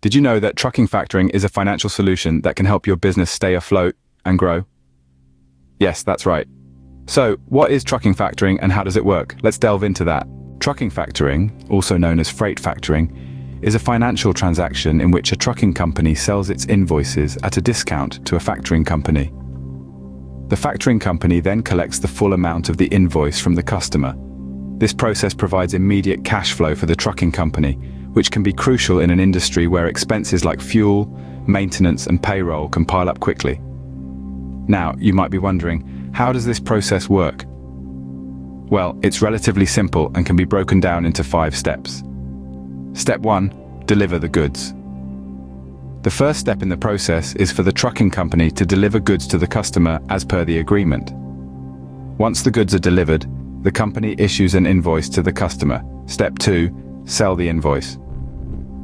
Did you know that trucking factoring is a financial solution that can help your business stay afloat and grow? Yes, that's right. So, what is trucking factoring and how does it work? Let's delve into that. Trucking factoring, also known as freight factoring, is a financial transaction in which a trucking company sells its invoices at a discount to a factoring company. The factoring company then collects the full amount of the invoice from the customer. This process provides immediate cash flow for the trucking company, which can be crucial in an industry where expenses like fuel, maintenance, and payroll can pile up quickly. Now, you might be wondering, how does this process work? Well, it's relatively simple and can be broken down into 5 steps. Step 1. Deliver the goods. The first step in the process is for the trucking company to deliver goods to the customer as per the agreement. Once the goods are delivered, the company issues an invoice to the customer. Step 2. Sell the invoice.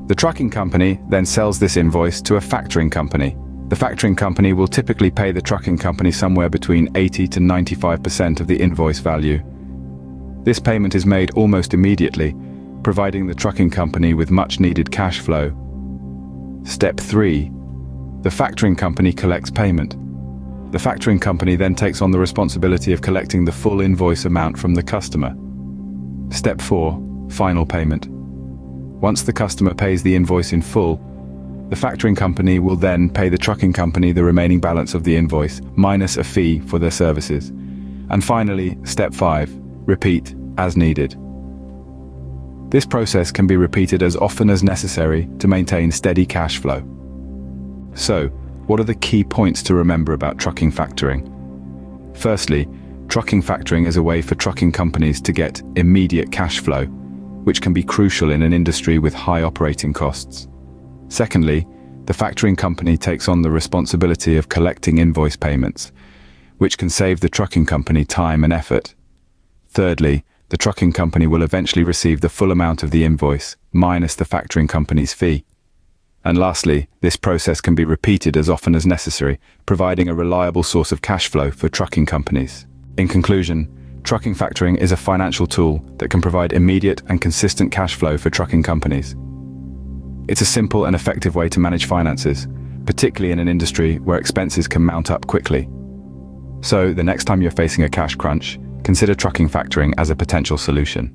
The trucking company then sells this invoice to a factoring company. The factoring company will typically pay the trucking company somewhere between 80 to 95% of the invoice value. This payment is made almost immediately, providing the trucking company with much needed cash flow. Step 3. The factoring company collects payment. The factoring company then takes on the responsibility of collecting the full invoice amount from the customer. Step 4. Final payment. Once the customer pays the invoice in full, the factoring company will then pay the trucking company the remaining balance of the invoice, minus a fee for their services. And finally, step 5. Repeat as needed. This process can be repeated as often as necessary to maintain steady cash flow. So, what are the key points to remember about trucking factoring? Firstly, trucking factoring is a way for trucking companies to get immediate cash flow, which can be crucial in an industry with high operating costs. Secondly, the factoring company takes on the responsibility of collecting invoice payments, which can save the trucking company time and effort. Thirdly, the trucking company will eventually receive the full amount of the invoice, minus the factoring company's fee. And lastly, this process can be repeated as often as necessary, providing a reliable source of cash flow for trucking companies. In conclusion, trucking factoring is a financial tool that can provide immediate and consistent cash flow for trucking companies. It's a simple and effective way to manage finances, particularly in an industry where expenses can mount up quickly. So, the next time you're facing a cash crunch, consider trucking factoring as a potential solution.